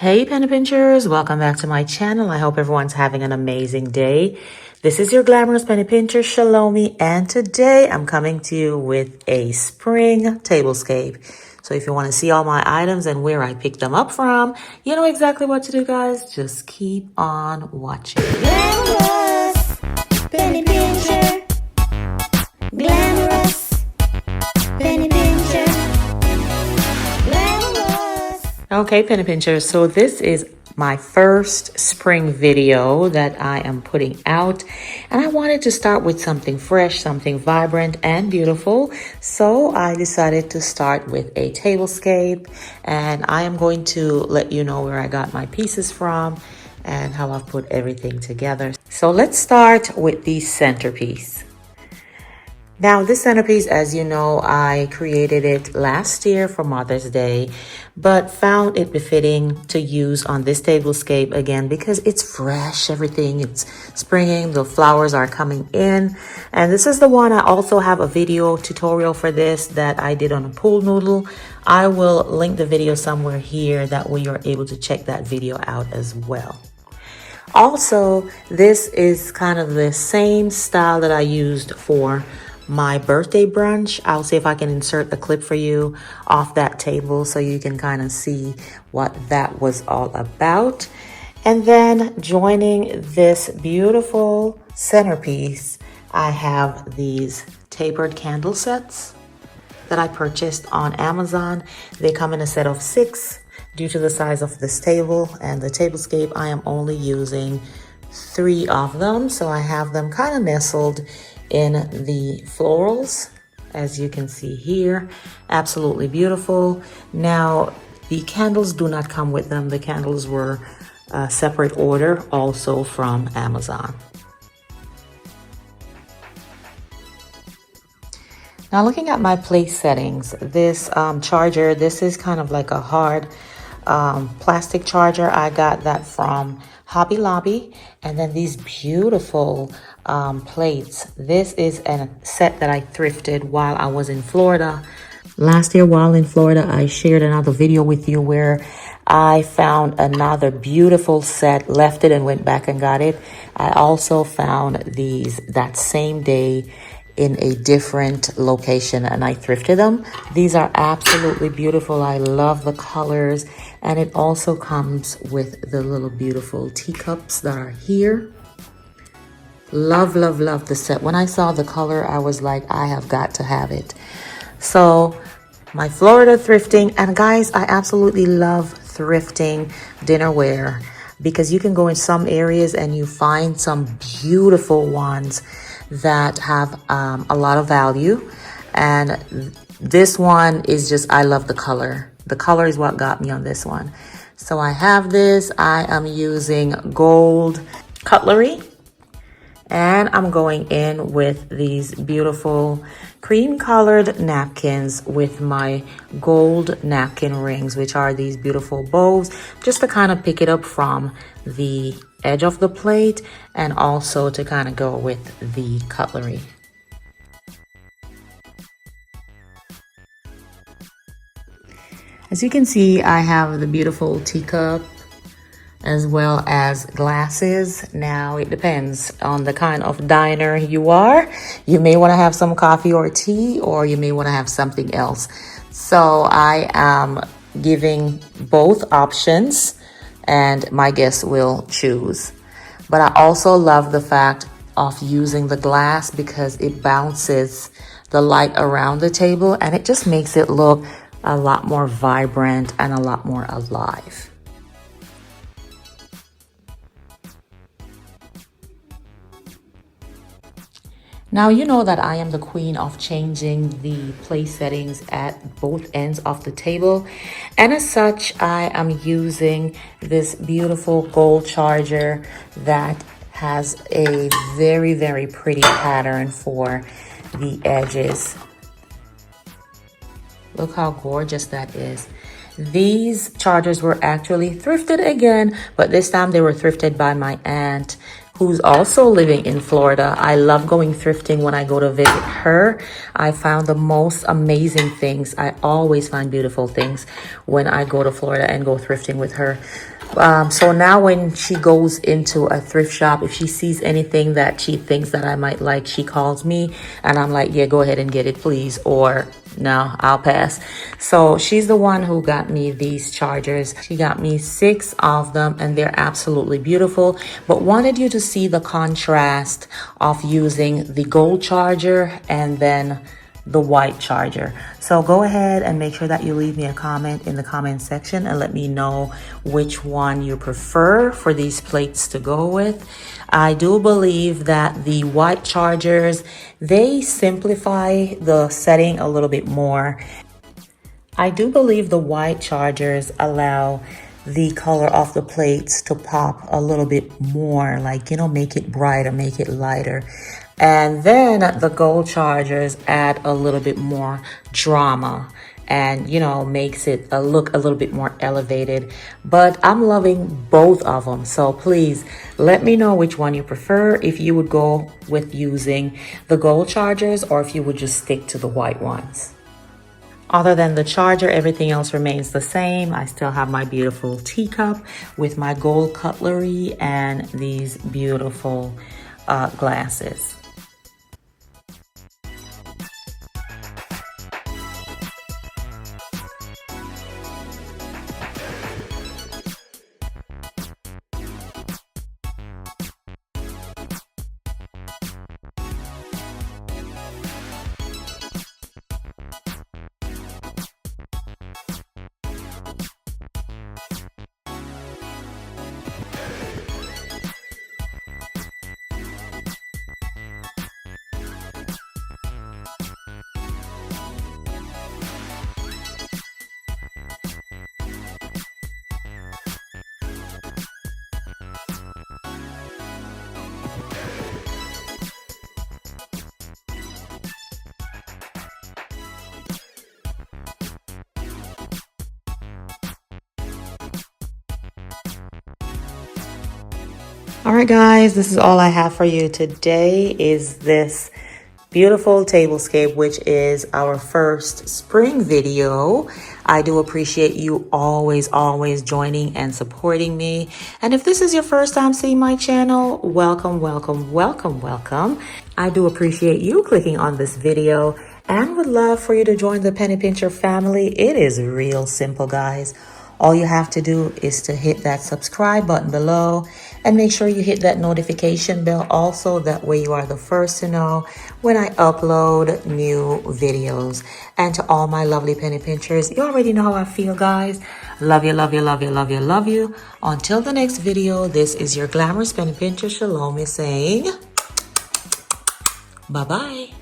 Hey penny pinchers, welcome back to my channel. I hope everyone's having an amazing day. This is your glamorous penny pincher, Shalomie, and today I'm coming to you with a spring tablescape. So if you want to see all my items and where I picked them up from, you know exactly what to do, guys. Just keep on watching. Glamorous penny pincher. Glamorous penny pincher. Glamorous. Okay, penny pinchers, so this is my first spring video that I am putting out, and I wanted to start with something fresh, something vibrant and beautiful. So I decided to start with a tablescape, and I am going to let you know where I got my pieces from and how I've put everything together. So let's start with the centerpiece. Now, this centerpiece, as you know, I created it last year for Mother's Day, but found it befitting to use on this tablescape again because it's fresh, everything. It's springing, the flowers are coming in. And this is the one. I also have a video tutorial for this that I did on a pool noodle. I will link the video somewhere here. That way you're able to check that video out as well. Also, this is kind of the same style that I used for my birthday brunch. I'll see if I can insert a clip for you off that table so you can kind of see what that was all about. And then joining this beautiful centerpiece, I have these tapered candle sets that I purchased on Amazon. They come in a set of 6. Due to the size of this table and the tablescape, I am only using 3 of them. So I have them kind of nestled in the florals, as you can see here. Absolutely beautiful. Now, the candles do not come with them. The candles were a separate order, also from Amazon. Now, looking at my place settings, this charger, this is kind of like a hard plastic charger. I got that from Hobby Lobby. And then these beautiful plates. This is a set that I thrifted while I was in Florida. Last year while in Florida, I shared another video with you where I found another beautiful set, left it and went back and got it. I also found these that same day in a different location and I thrifted them. These are absolutely beautiful. I love the colors, and it also comes with the little beautiful teacups that are here. Love, love, love the set. When I saw the color, I was like, I have got to have it. So my Florida thrifting, and guys, I absolutely love thrifting dinnerware because you can go in some areas and you find some beautiful ones that have a lot of value. And this one is just, I love the color. The color is what got me on this one. So I have this. I am using gold cutlery. And I'm going in with these beautiful cream colored napkins with my gold napkin rings, which are these beautiful bows, just to kind of pick it up from the edge of the plate and also to kind of go with the cutlery. As you can see, I have the beautiful teacup as well as glasses. Now, it depends on the kind of diner you are. You may want to have some coffee or tea, or you may want to have something else. So I am giving both options and my guests will choose. But I also love the fact of using the glass because it bounces the light around the table and it just makes it look a lot more vibrant and a lot more alive. Now, you know that I am the queen of changing the place settings at both ends of the table. And as such, I am using this beautiful gold charger that has a very, very pretty pattern for the edges. Look how gorgeous that is. These chargers were actually thrifted again, but this time they were thrifted by my aunt who's also living in Florida. I love going thrifting when I go to visit her. I found the most amazing things. I always find beautiful things when I go to Florida and go thrifting with her. So now when she goes into a thrift shop, if she sees anything that she thinks that I might like, she calls me and I'm like, yeah, go ahead and get it, please. Or no, I'll pass. So she's the one who got me these chargers. She got me 6 of them and they're absolutely beautiful, but wanted you to see the contrast of using the gold charger and then the white charger. So go ahead and make sure that you leave me a comment in the comment section and let me know which one you prefer for these plates to go with. I do believe that the white chargers, they simplify the setting a little bit more. I do believe the white chargers allow the color of the plates to pop a little bit more, like, you know, make it brighter, make it lighter. And then the gold chargers add a little bit more drama and, you know, makes it look a little bit more elevated. But I'm loving both of them. So please let me know which one you prefer, if you would go with using the gold chargers or if you would just stick to the white ones. Other than the charger, everything else remains the same. I still have my beautiful teacup with my gold cutlery and these beautiful glasses. All right, guys, this is all I have for you today is this beautiful tablescape, which is our first spring video. I do appreciate you always joining and supporting me. And if this is your first time seeing my channel, welcome. I do appreciate you clicking on this video and would love for you to join the Penny Pincher family. It is real simple, guys. All you have to do is to hit that subscribe button below and make sure you hit that notification bell also. That way you are the first to know when I upload new videos. And to all my lovely penny pinchers, you already know how I feel, guys. Love you. Until the next video, this is your Glamorous Penny Pincher, ChelomieC, saying bye-bye.